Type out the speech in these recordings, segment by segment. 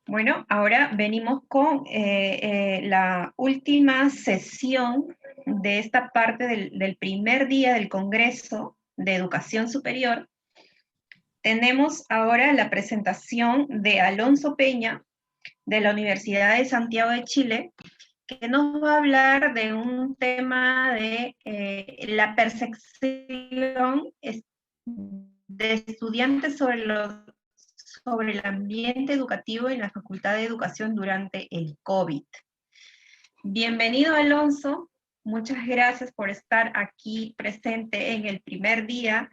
Bueno, ahora venimos con la última sesión de esta parte del primer día del Congreso de Educación Superior. Tenemos ahora la presentación de Alonso Peña, de la Universidad de Santiago de Chile, que nos va a hablar de un tema de la percepción de estudiantes sobre el ambiente educativo en la Facultad de Educación durante el COVID. Bienvenido, Alonso. Muchas gracias por estar aquí presente en el primer día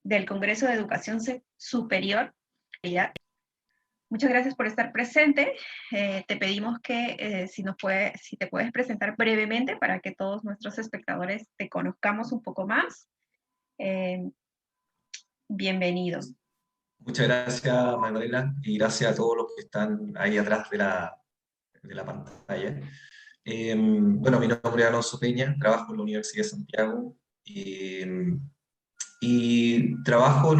del Congreso de Educación Superior. Muchas gracias por estar presente. Te pedimos que si te puedes presentar brevemente para que todos nuestros espectadores te conozcamos un poco más. Bienvenido. Muchas gracias, Magdalena, y gracias a todos los que están ahí atrás de la pantalla. Bueno, mi nombre es Alonso Peña, trabajo en la Universidad de Santiago y trabajo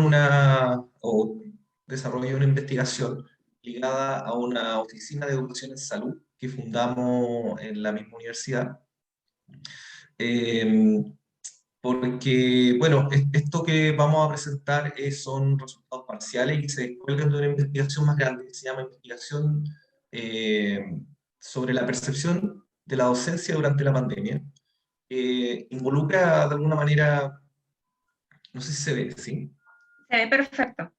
o desarrollo una investigación ligada a una oficina de educación en salud que fundamos en la misma universidad. Porque, bueno, esto que vamos a presentar son resultados parciales y se descuelgan de una investigación más grande que se llama investigación eh, sobre la percepción de la docencia durante la pandemia. Involucra de alguna manera, no sé si se ve, ¿sí? Se ve perfecto.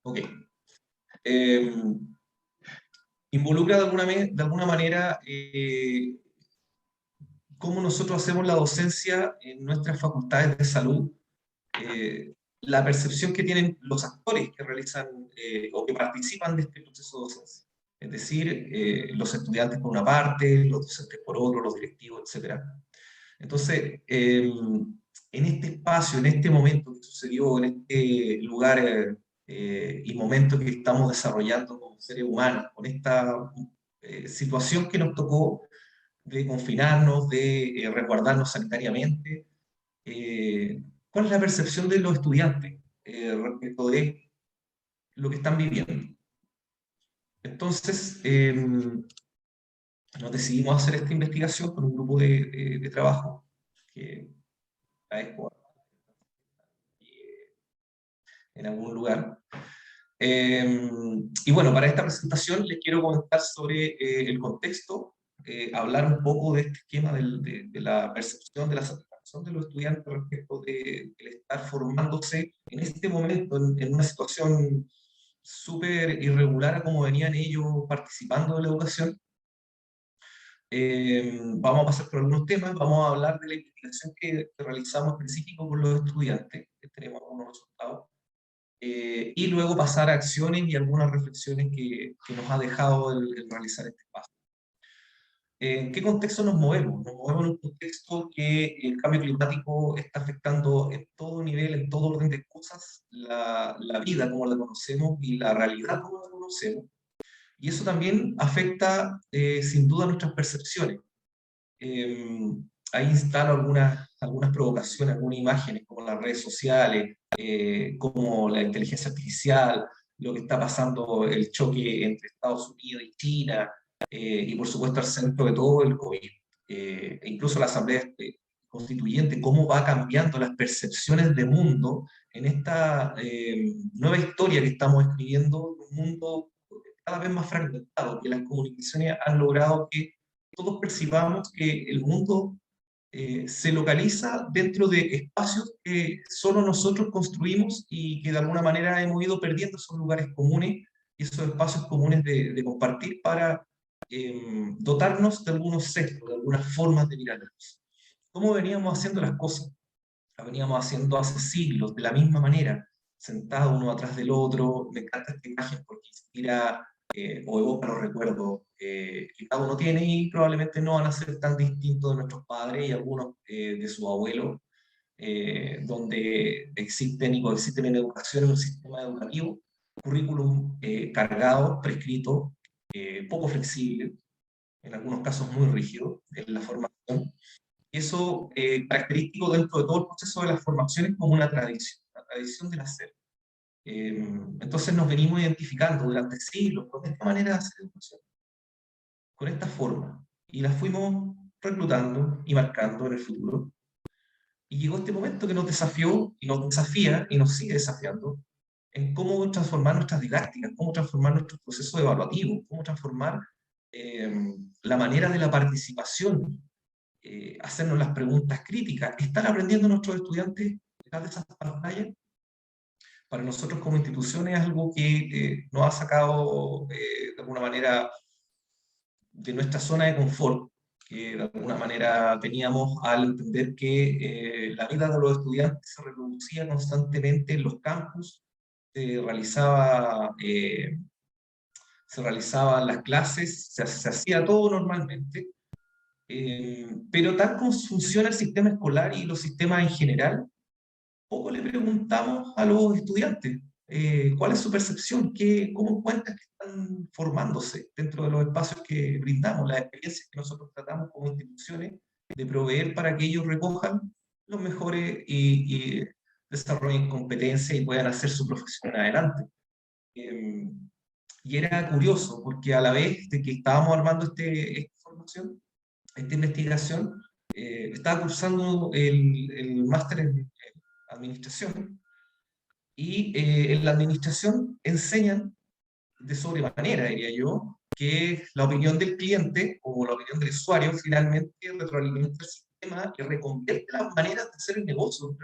Ok. Eh, Involucra de alguna manera cómo nosotros hacemos la docencia en nuestras facultades de salud, la percepción que tienen los actores que realizan o que participan de este proceso de docencia. Es decir, los estudiantes por una parte, los docentes por otro, los directivos, etc. Entonces, en este espacio, en este momento que sucedió, en este lugar y momento que estamos desarrollando como seres humanos, con esta situación que nos tocó de confinarnos, de resguardarnos sanitariamente, ¿cuál es la percepción de los estudiantes respecto de lo que están viviendo? Entonces, nos decidimos hacer esta investigación con un grupo de trabajo que en algún lugar. Y bueno, para esta presentación les quiero comentar sobre el contexto, hablar un poco de este esquema de la percepción, de la satisfacción de los estudiantes respecto de estar formándose en este momento en una situación súper irregular a como venían ellos participando de la educación. Vamos a pasar por algunos temas, vamos a hablar de la investigación que realizamos específico con los estudiantes, que tenemos algunos resultados. Y luego pasar a acciones y algunas reflexiones que nos ha dejado el realizar este espacio. ¿En qué contexto nos movemos? Nos movemos en un contexto que el cambio climático está afectando en todo nivel, en todo orden de cosas, la vida como la conocemos y la realidad como la conocemos. Y eso también afecta sin duda nuestras percepciones. Ahí instalo algunas provocaciones, algunas imágenes, como las redes sociales, como la inteligencia artificial, lo que está pasando, el choque entre Estados Unidos y China, y por supuesto al centro de todo el COVID. E incluso la Asamblea Constituyente, cómo va cambiando las percepciones de mundo en esta nueva historia que estamos escribiendo, un mundo cada vez más fragmentado, que las comunicaciones han logrado que todos percibamos que el mundo se localiza dentro de espacios que solo nosotros construimos y que de alguna manera hemos ido perdiendo esos lugares comunes y esos espacios comunes de compartir para dotarnos de algunos sesgos, de algunas formas de mirarnos. ¿Cómo veníamos haciendo las cosas? Las veníamos haciendo hace siglos, de la misma manera, sentados uno atrás del otro. Me encanta esta imagen porque inspira o evoca los recuerdos que cada uno tiene y probablemente no van a ser tan distintos de nuestros padres y algunos de sus abuelos, donde existen y coexisten en educación, en un sistema educativo, currículum cargado, prescrito, poco flexible, en algunos casos muy rígido en la formación. Y eso característico dentro de todo el proceso de las formaciones como una tradición del hacer. Entonces nos venimos identificando durante siglos con esta manera de hacer educación, con esta forma, y las fuimos reclutando y marcando en el futuro. Y llegó este momento que nos desafió y nos desafía y nos sigue desafiando en cómo transformar nuestras didácticas, cómo transformar nuestros procesos evaluativos, cómo transformar la manera de la participación, hacernos las preguntas críticas. ¿Están aprendiendo nuestros estudiantes detrás de esas pantallas? Para nosotros como institución es algo que nos ha sacado de alguna manera de nuestra zona de confort, que de alguna manera teníamos al entender que la vida de los estudiantes se reproducía constantemente en los campus, se realizaba, se realizaban las clases, se hacía todo normalmente, pero tal como funciona el sistema escolar y los sistemas en general, poco le preguntamos a los estudiantes cuál es su percepción, cómo encuentran que están formándose dentro de los espacios que brindamos, las experiencias que nosotros tratamos como instituciones de proveer para que ellos recojan los mejores y desarrollen competencias y puedan hacer su profesión adelante. Y era curioso, porque a la vez de que estábamos armando esta formación, esta investigación, estaba cursando el máster en administración, y en la administración enseñan de sobremanera, diría yo, que la opinión del cliente o la opinión del usuario finalmente retroalimenta el sistema y reconvierte las maneras de hacer el negocio.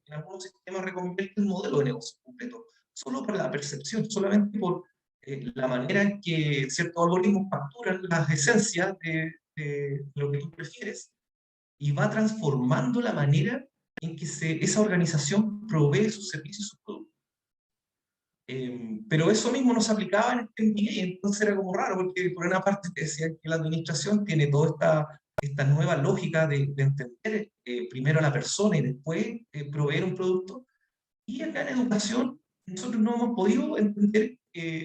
En algunos sistemas reconvierte el modelo de negocio completo, solo por la percepción, solamente por la manera en que ciertos algoritmos capturan las esencias de lo que tú prefieres, y va transformando la manera en que esa organización provee sus servicios y sus productos. Pero eso mismo no se aplicaba en el MBA, entonces era como raro, porque por una parte te decían que la administración tiene toda esta nueva lógica de entender primero a la persona y después proveer un producto, y acá en educación nosotros no hemos podido entender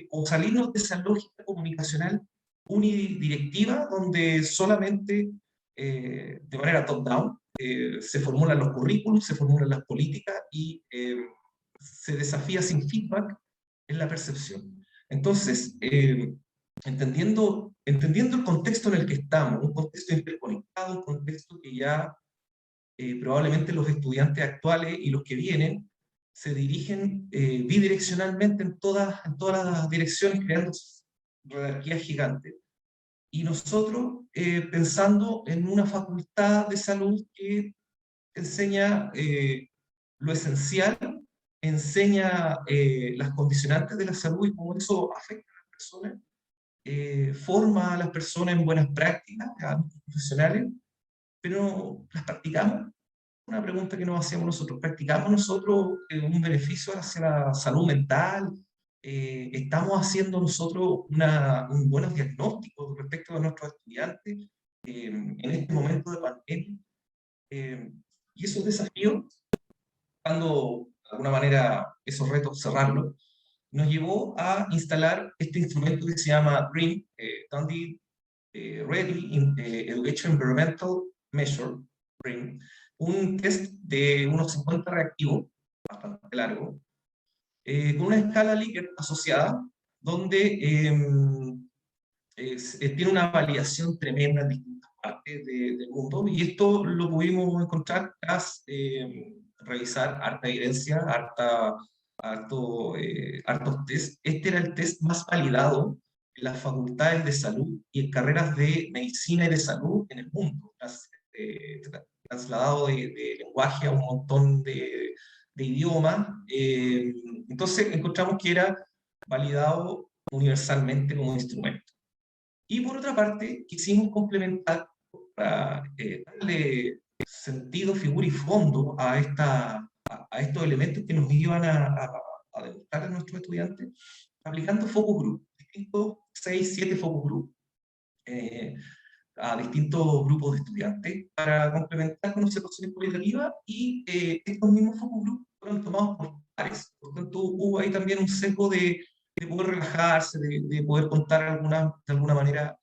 o salirnos de esa lógica comunicacional unidirectiva, donde solamente de manera top-down se formulan los currículos, se formulan las políticas y se desafía sin feedback en la percepción. Entonces, entendiendo el contexto en el que estamos, un contexto interconectado, un contexto que ya probablemente los estudiantes actuales y los que vienen se dirigen bidireccionalmente en todas las direcciones, creando jerarquías gigantes. Y nosotros pensando en una facultad de salud que enseña lo esencial, enseña las condicionantes de la salud y cómo eso afecta a las personas, forma a las personas en buenas prácticas, a los profesionales, pero ¿las practicamos? Una pregunta que nos hacíamos nosotros. ¿Practicamos nosotros un beneficio hacia la salud mental? ¿Estamos haciendo nosotros un buenos diagnósticos respecto a nuestros estudiantes en este momento de pandemia? Y esos desafíos, cuando de alguna manera esos retos cerrarlos, nos llevó a instalar este instrumento que se llama REEM, Dundee Ready Education Environmental Measure, REEM, un test de unos 50 reactivos, bastante largo, con una escala Likert asociada, donde tiene una validación tremenda en distintas partes del mundo, y esto lo pudimos encontrar tras revisar harta evidencia, hartos test. Este era el test más validado en las facultades de salud y en carreras de medicina y de salud en el mundo, trasladado de lenguaje a un montón de idiomas. Entonces encontramos que era validado universalmente como instrumento. Y por otra parte, quisimos complementar para darle sentido, figura y fondo a estos elementos que nos iban a demostrar a nuestros estudiantes, aplicando focus group, distintos 6, 7 focus group, a distintos grupos de estudiantes para complementar con observaciones cualitativas, y estos mismos focus group fueron tomados por pares. Por tanto, hubo ahí también un sesgo de poder relajarse, de poder contar de alguna manera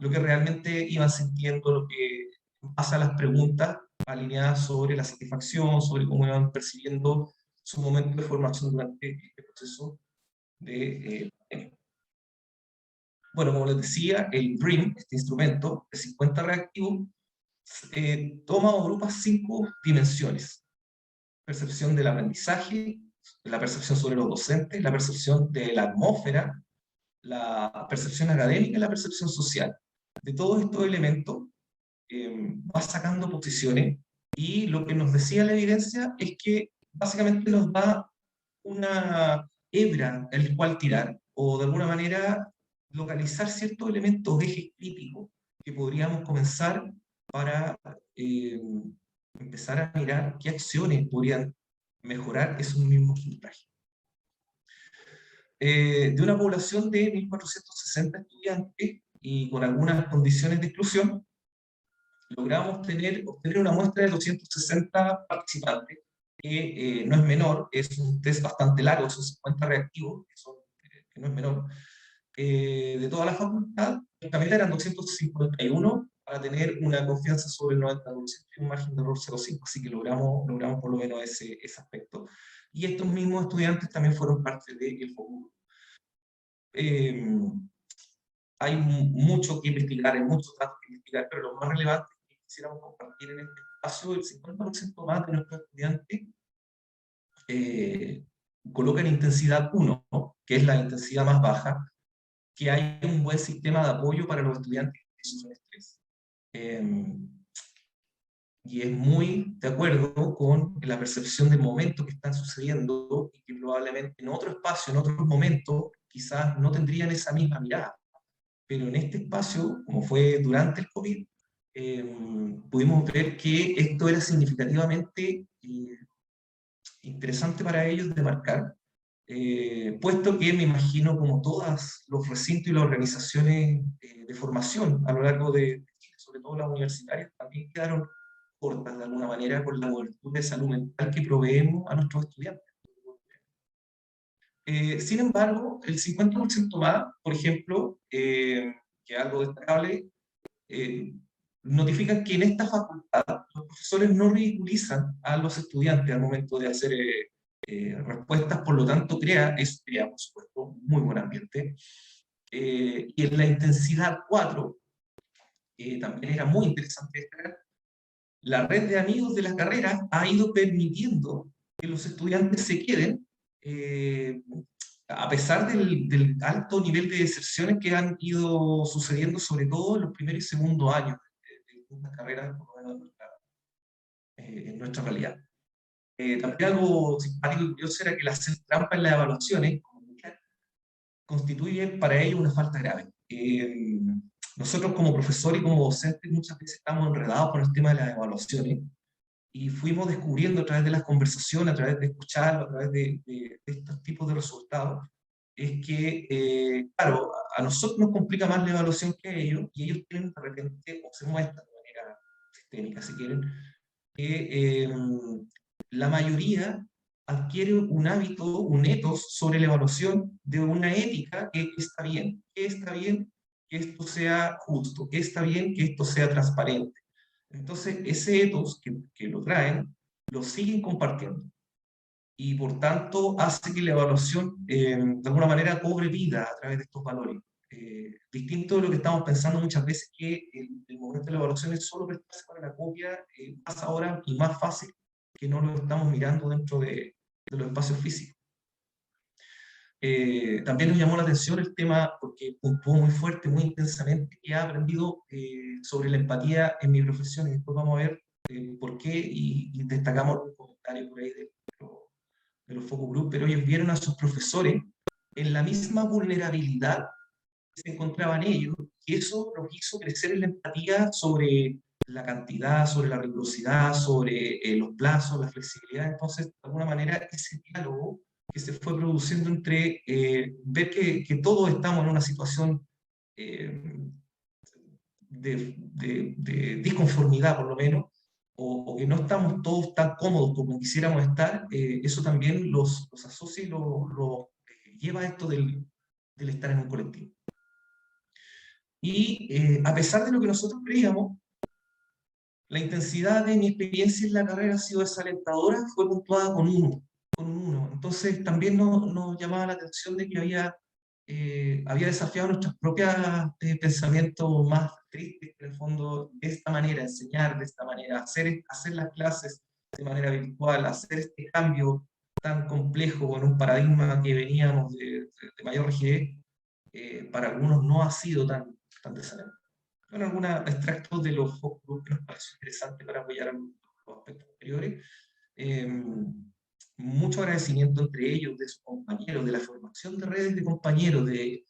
lo que realmente iban sintiendo, lo que pasa a las preguntas alineadas sobre la satisfacción, sobre cómo iban percibiendo su momento de formación durante este proceso de pandemia. Bueno, como les decía, el BRIM, este instrumento de 50 reactivos, toma o agrupa 5 dimensiones: percepción del aprendizaje, la percepción sobre los docentes, la percepción de la atmósfera, la percepción académica y la percepción social. De todos estos elementos va sacando posiciones, y lo que nos decía la evidencia es que básicamente nos da una hebra el cual tirar, o de alguna manera localizar ciertos elementos, ejes críticos, que podríamos comenzar para empezar a mirar qué acciones podrían mejorar esos mismos puntajes. De una población de 1.460 estudiantes y con algunas condiciones de exclusión, logramos obtener una muestra de 260 participantes, que no es menor, es un test bastante largo, son 50 reactivos, que no es menor, de toda la facultad. Esta meta eran 251 para tener una confianza sobre el 90% y un margen de error 0,5, así que logramos por lo menos ese aspecto. Y estos mismos estudiantes también fueron parte del focus. Hay mucho que investigar, hay muchos datos que investigar, pero lo más relevante que quisiéramos compartir en este espacio: el 50% más de nuestros estudiantes colocan intensidad 1, que es la intensidad más baja, que hay un buen sistema de apoyo para los estudiantes que sufren estrés. Y es muy de acuerdo con la percepción del momento que están sucediendo, y que probablemente en otro espacio, en otros momentos, quizás no tendrían esa misma mirada. Pero en este espacio, como fue durante el COVID, pudimos ver que esto era significativamente interesante para ellos de marcar, puesto que me imagino, como todos los recintos y las organizaciones de formación a lo largo de Chile, sobre todo las universitarias, también quedaron cortas de alguna manera con la cobertura de salud mental que proveemos a nuestros estudiantes. Sin embargo, el 50% más, por ejemplo, que es algo destacable, notifican que en esta facultad los profesores no ridiculizan a los estudiantes al momento de hacer respuestas, por lo tanto eso crea, por supuesto, muy buen ambiente. Y en la intensidad 4, también era muy interesante destacar, la red de amigos de la carrera ha ido permitiendo que los estudiantes se queden, a pesar del alto nivel de deserciones que han ido sucediendo, sobre todo en los primeros y segundos años de distintas carreras, por lo menos en nuestra realidad. También algo simpático y curioso era que la hacer trampa en las evaluaciones constituye para ellos una falta grave. Nosotros como profesores y como docentes muchas veces estamos enredados con el tema de las evaluaciones, y fuimos descubriendo a través de las conversaciones, a través de escucharlo, a través de estos tipos de resultados, es que, claro, a nosotros nos complica más la evaluación que a ellos, y ellos tienen de repente, o se muestra de manera sistémica, si quieren, que la mayoría adquiere un hábito, un ethos sobre la evaluación, de una ética que está bien, que esto sea justo, que está bien que esto sea transparente. Entonces, ese ethos que lo traen, lo siguen compartiendo, y por tanto hace que la evaluación de alguna manera cobre vida a través de estos valores. Distinto de lo que estamos pensando muchas veces, que el momento de la evaluación es solo prestarse para la copia, más ahora y más fácil que no lo estamos mirando dentro de los espacios físicos. También nos llamó la atención el tema, porque puntuó muy fuerte, muy intensamente, que ha aprendido sobre la empatía en mi profesión, y después vamos a ver por qué, y destacamos un comentario por ahí de los focus group, pero ellos vieron a sus profesores en la misma vulnerabilidad que se encontraban ellos, y eso los hizo crecer en la empatía sobre la cantidad, sobre la rigurosidad, sobre los plazos, la flexibilidad. Entonces, de alguna manera, ese diálogo que se fue produciendo entre ver que todos estamos en una situación de disconformidad, por lo menos, o que no estamos todos tan cómodos como quisiéramos estar, eso también los asocia y los lleva a esto del estar en un colectivo. Y a pesar de lo que nosotros creíamos, la intensidad de mi experiencia en la carrera ha sido desalentadora, fue puntuada con 1. con un 1. Entonces también nos llamaba la atención de que había desafiado nuestros propios pensamientos más tristes, en el fondo, de esta manera, enseñar de esta manera, hacer las clases de manera virtual, hacer este cambio tan complejo en un paradigma que veníamos de mayor rigidez, para algunos no ha sido tan desafiante. Bueno, algunos extractos de los focus group que nos pareció interesante para apoyar los aspectos anteriores. Eh, Mucho agradecimiento entre ellos, de sus compañeros, de la formación de redes de compañeros, de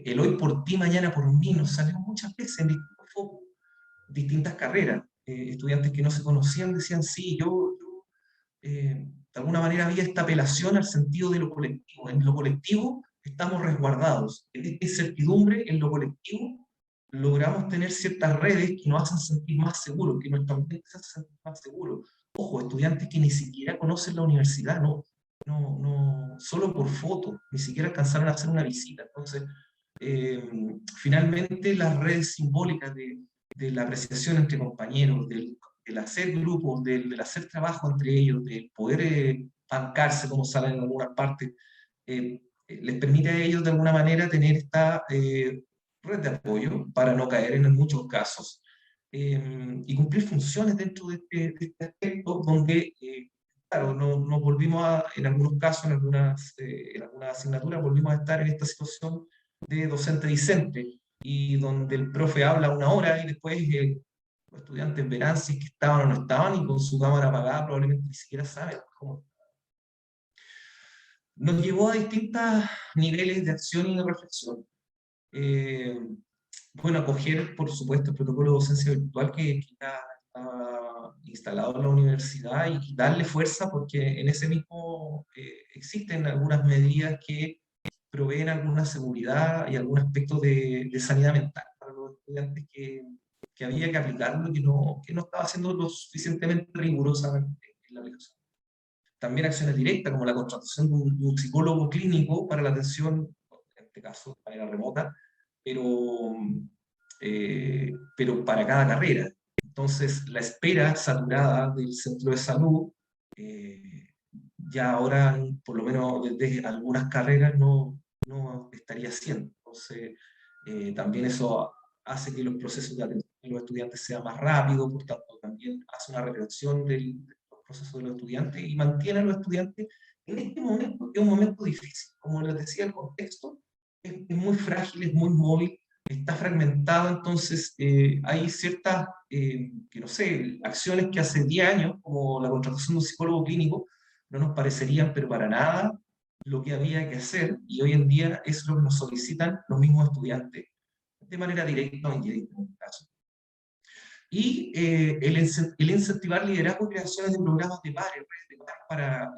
el hoy por ti, mañana por mí, nos salió muchas veces en distintos focos, distintas carreras. Estudiantes que no se conocían decían, sí, de alguna manera había esta apelación al sentido de lo colectivo. En lo colectivo estamos resguardados. En esta incertidumbre, en lo colectivo, logramos tener ciertas redes que nos hacen sentir más seguros, que nuestra mente se hace sentir más seguro. Ojo, estudiantes que ni siquiera conocen la universidad, solo por foto, ni siquiera alcanzaron a hacer una visita. Entonces, finalmente las redes simbólicas de la apreciación entre compañeros, del hacer grupos, del hacer trabajo entre ellos, del poder bancarse como salen en algunas partes, les permite a ellos de alguna manera tener esta red de apoyo para no caer en muchos casos y cumplir funciones dentro de este aspecto donde, claro, nos volvimos en algunos casos, en algunas asignaturas, volvimos a estar en esta situación de docente-discente y donde el profe habla una hora y después los estudiantes verán si es que estaban o no estaban y con su cámara apagada probablemente ni siquiera saben cómo. Nos llevó a distintos niveles de acción y de reflexión. Eh, bueno, acoger, por supuesto, el protocolo de docencia virtual que ya está instalado en la universidad y darle fuerza porque en ese mismo existen algunas medidas que proveen alguna seguridad y algún aspecto de sanidad mental para los estudiantes que había que aplicarlo y que no estaba siendo lo suficientemente rigurosa en la aplicación. También acciones directas como la contratación de un psicólogo clínico para la atención, en este caso de manera remota, pero, pero para cada carrera. Entonces, la espera saturada del centro de salud, ya ahora, por lo menos desde algunas carreras, no estaría haciendo. Entonces, también eso hace que los procesos de atención de los estudiantes sean más rápidos, por tanto, también hace una redacción de los procesos de los estudiantes y mantiene a los estudiantes en este momento, que es un momento difícil. Como les decía, el contexto es muy frágil, es muy móvil, está fragmentado, entonces hay ciertas, que no sé, acciones que hace 10 años, como la contratación de un psicólogo clínico, no nos parecerían, pero para nada, lo que había que hacer, y hoy en día es lo que nos solicitan los mismos estudiantes, de manera directa o indirecta en este caso. Y el incentivar liderazgo y creaciones de programas de pares, redes de pares para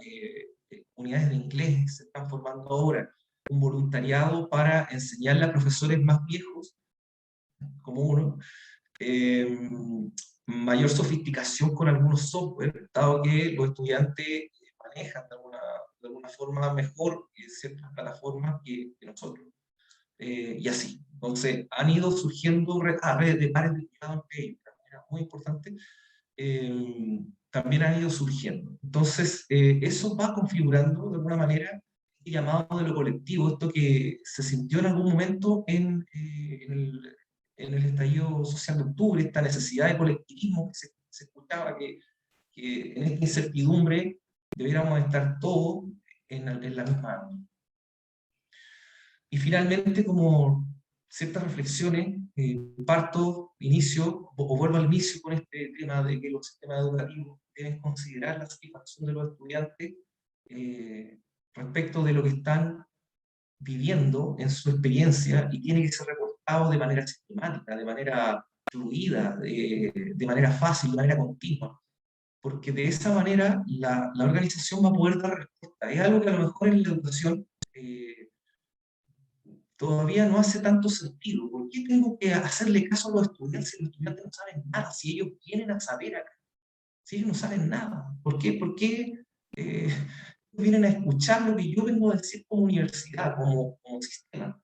unidades de inglés que se están formando ahora, un voluntariado para enseñarle a profesores más viejos, como uno, mayor sofisticación con algunos software, dado que los estudiantes manejan de alguna forma mejor ciertas plataformas que nosotros. Y así. Entonces, han ido surgiendo redes de pares de cuidado entre ellos, de manera muy importante. También han ido surgiendo. Entonces, eso va configurando de alguna manera este llamado de lo colectivo, esto que se sintió en algún momento en el estallido social de octubre, esta necesidad de colectivismo que se escuchaba, que en esta incertidumbre debiéramos estar todos en la misma. Y finalmente, como ciertas reflexiones, inicio, o vuelvo al inicio con este tema de que los sistemas educativos deben considerar la satisfacción de los estudiantes respecto de lo que están viviendo en su experiencia y tiene que ser reportado de manera sistemática, de manera fluida, de manera fácil, de manera continua. Porque de esa manera la organización va a poder dar respuesta. Es algo que a lo mejor en la educación todavía no hace tanto sentido. ¿Por qué tengo que hacerle caso a los estudiantes si los estudiantes no saben nada? Si ellos vienen a saber acá, si ellos no saben nada. ¿Por qué? Vienen a escuchar lo que yo vengo a decir como universidad, como sistema?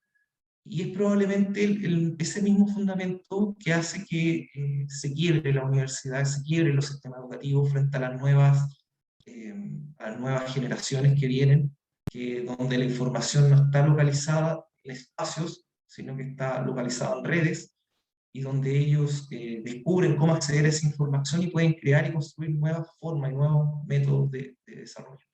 Y es probablemente ese mismo fundamento que hace que se quiebre la universidad, se quiebre los sistemas educativos frente a las nuevas a las nuevas generaciones que vienen, donde la información no está localizada en espacios, sino que está localizada en redes, y donde ellos descubren cómo acceder a esa información y pueden crear y construir nuevas formas y nuevos métodos de desarrollo.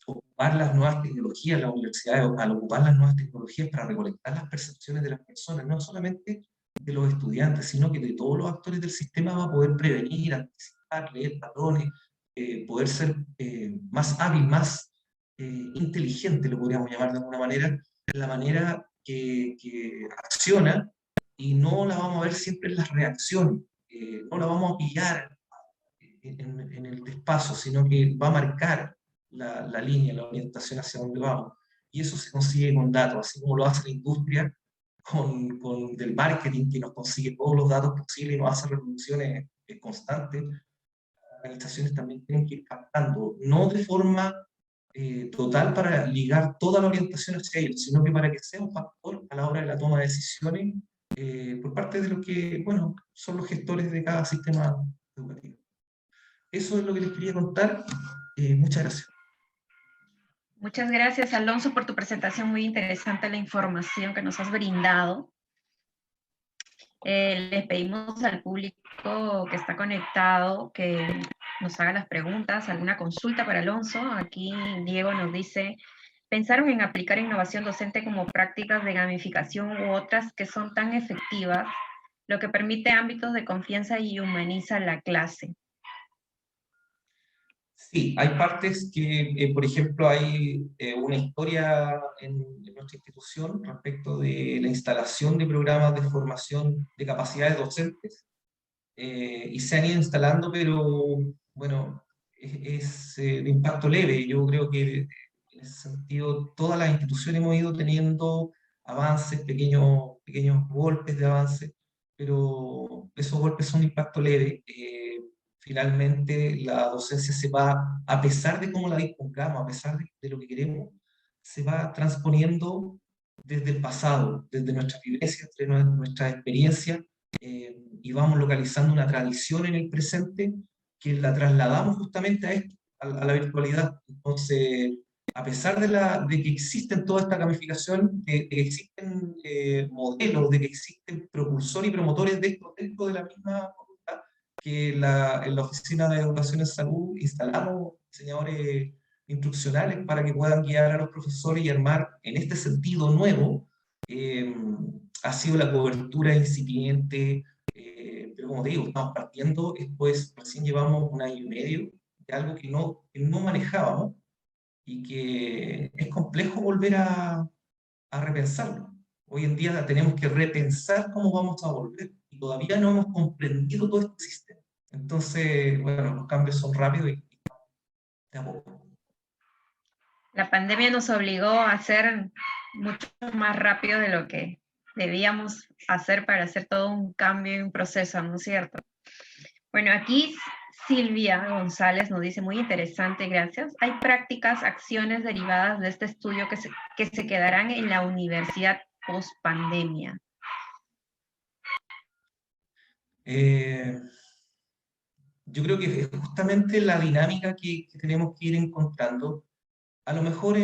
Ocupar las nuevas tecnologías, las universidades, al ocupar las nuevas tecnologías para recolectar las percepciones de las personas, no solamente de los estudiantes, sino que de todos los actores del sistema, va a poder prevenir, anticipar, leer patrones, poder ser más hábil, más inteligente, lo podríamos llamar de alguna manera, en la manera que acciona, y no la vamos a ver siempre en las reacciones, no la vamos a pillar en el despaso, sino que va a marcar la línea, la orientación hacia dónde vamos. Y eso se consigue con datos, así como lo hace la industria del marketing, que nos consigue todos los datos posibles y nos hace reproducciones constantes. Las organizaciones también tienen que ir captando, no de forma total para ligar toda la orientación hacia ellos, sino que para que sea un factor a la hora de la toma de decisiones por parte de lo que, bueno, son los gestores de cada sistema educativo. Eso es lo que les quería contar. Muchas gracias. Muchas gracias, Alonso, por tu presentación. Muy interesante la información que nos has brindado. Les pedimos al público que está conectado que nos haga las preguntas, alguna consulta para Alonso. Aquí Diego nos dice, ¿pensaron en aplicar innovación docente como prácticas de gamificación u otras que son tan efectivas, lo que permite ámbitos de confianza y humaniza la clase? Sí, hay partes que, por ejemplo, hay una historia en nuestra institución respecto de la instalación de programas de formación de capacidades docentes, y se han ido instalando, pero bueno, es de impacto leve. Yo creo que en ese sentido todas las instituciones hemos ido teniendo avances, pequeños golpes de avance, pero esos golpes son de impacto leve. Finalmente la docencia se va, a pesar de cómo la dispongamos, a pesar de lo que queremos, se va transponiendo desde el pasado, desde nuestras vivencias, desde nuestra experiencia, y vamos localizando una tradición en el presente que la trasladamos justamente a esto, a la virtualidad. Entonces, a pesar de que existen toda esta gamificación, de que existen modelos, de que existen propulsores y promotores de esto dentro de la misma facultad, que en la Oficina de Educación en Salud instalamos diseñadores instruccionales para que puedan guiar a los profesores y armar en este sentido nuevo. Ha sido la cobertura incipiente, pero como te digo, estamos partiendo, después recién llevamos un año y medio de algo que no manejábamos, y que es complejo volver a repensarlo. Hoy en día tenemos que repensar cómo vamos a volver, y todavía no hemos comprendido todo este sistema. Entonces, bueno, los cambios son rápidos y de a poco. La pandemia nos obligó a hacer mucho más rápido de lo que debíamos hacer para hacer todo un cambio y un proceso, ¿no es cierto? Bueno, aquí Silvia González nos dice, muy interesante, gracias. ¿Hay prácticas, acciones derivadas de este estudio que se quedarán en la universidad post-pandemia? Yo creo que es justamente la dinámica que tenemos que ir encontrando. A lo mejor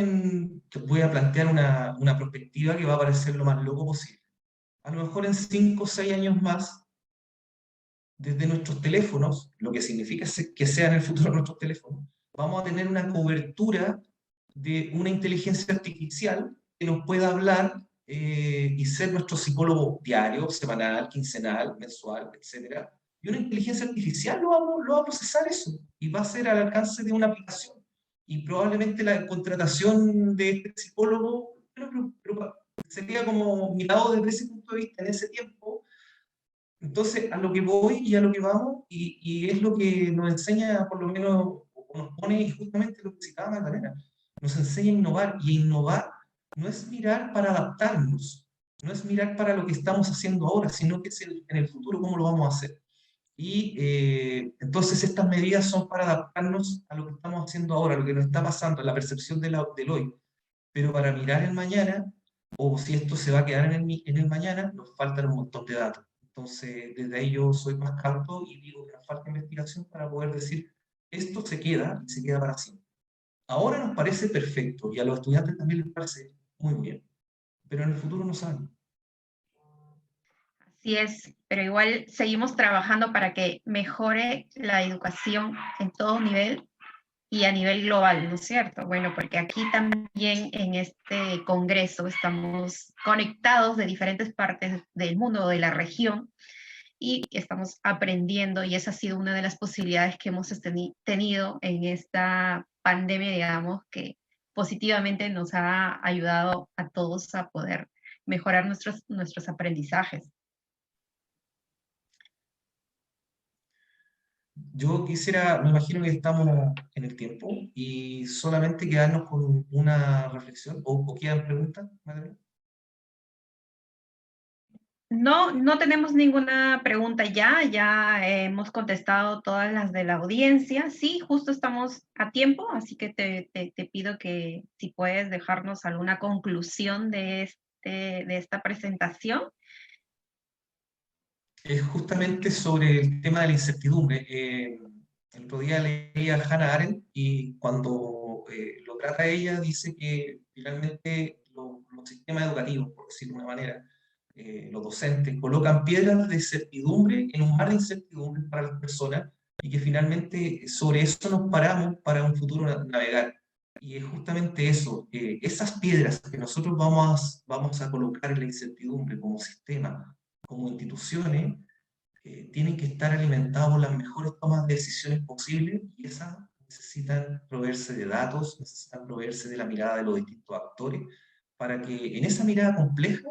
te voy a plantear una perspectiva que va a parecer lo más loco posible. A lo mejor en 5 o 6 años más, desde nuestros teléfonos, lo que significa que sea en el futuro nuestros teléfonos, vamos a tener una cobertura de una inteligencia artificial que nos pueda hablar y ser nuestro psicólogo diario, semanal, quincenal, mensual, etc. Y una inteligencia artificial lo va a procesar eso y va a ser al alcance de una aplicación. Y probablemente la contratación de este psicólogo pero sería como mirado desde ese punto de vista en ese tiempo. Entonces, a lo que voy y a lo que vamos, y es lo que nos enseña, por lo menos, o nos pone justamente lo que citaba Magdalena, nos enseña a innovar, y innovar no es mirar para adaptarnos, no es mirar para lo que estamos haciendo ahora, sino que es en el futuro cómo lo vamos a hacer. Y entonces estas medidas son para adaptarnos a lo que estamos haciendo ahora, a lo que nos está pasando, a la percepción del hoy. Pero para mirar el mañana, o si esto se va a quedar en el mañana, nos faltan un montón de datos. Entonces, desde ahí yo soy más cauto y digo que nos falta investigación para poder decir, esto se queda y se queda para siempre. Ahora nos parece perfecto y a los estudiantes también les parece muy bien, pero en el futuro no saben. Así es, pero igual seguimos trabajando para que mejore la educación en todo nivel y a nivel global, ¿no es cierto? Bueno, porque aquí también en este congreso estamos conectados de diferentes partes del mundo, de la región, y estamos aprendiendo, y esa ha sido una de las posibilidades que hemos tenido en esta pandemia, digamos, que positivamente nos ha ayudado a todos a poder mejorar nuestros aprendizajes. Yo quisiera, me imagino que estamos en el tiempo y solamente quedarnos con una reflexión o quedan preguntas, Magdalena. No, no tenemos ninguna pregunta ya hemos contestado todas las de la audiencia. Sí, justo estamos a tiempo, así que te pido que si puedes dejarnos alguna conclusión de esta presentación. Es justamente sobre el tema de la incertidumbre. El otro día leí a Hannah Arendt y cuando lo trata ella dice que finalmente los sistemas educativos, por decirlo de una manera, los docentes colocan piedras de certidumbre en un mar de incertidumbre para las personas y que finalmente sobre eso nos paramos para un futuro navegar. Y es justamente eso, esas piedras que nosotros vamos a colocar en la incertidumbre como sistema, como instituciones, tienen que estar alimentados por las mejores tomas de decisiones posibles y esas necesitan proveerse de datos, necesitan proveerse de la mirada de los distintos actores para que en esa mirada compleja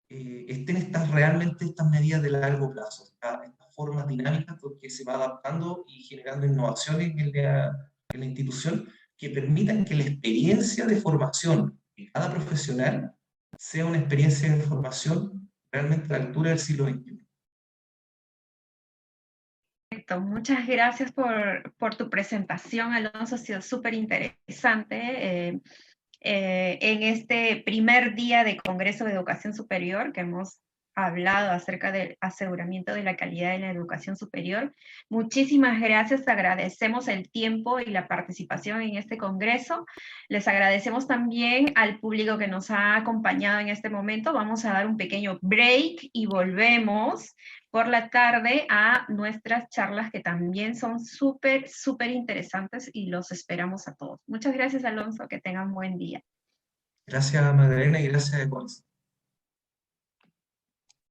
estén realmente estas medidas de largo plazo, estas formas dinámicas que se va adaptando y generando innovaciones en la institución que permitan que la experiencia de formación de cada profesional sea una experiencia de formación realmente a la altura del siglo XXI. Perfecto, muchas gracias por tu presentación, Alonso, ha sido súper interesante. En este primer día de Congreso de Educación Superior que hemos hablado acerca del aseguramiento de la calidad en la educación superior. Muchísimas gracias, agradecemos el tiempo y la participación en este congreso. Les agradecemos también al público que nos ha acompañado en este momento. Vamos a dar un pequeño break y volvemos por la tarde a nuestras charlas que también son súper interesantes y los esperamos a todos. Muchas gracias, Alonso, que tengan buen día. Gracias, Magdalena, y gracias, Econis.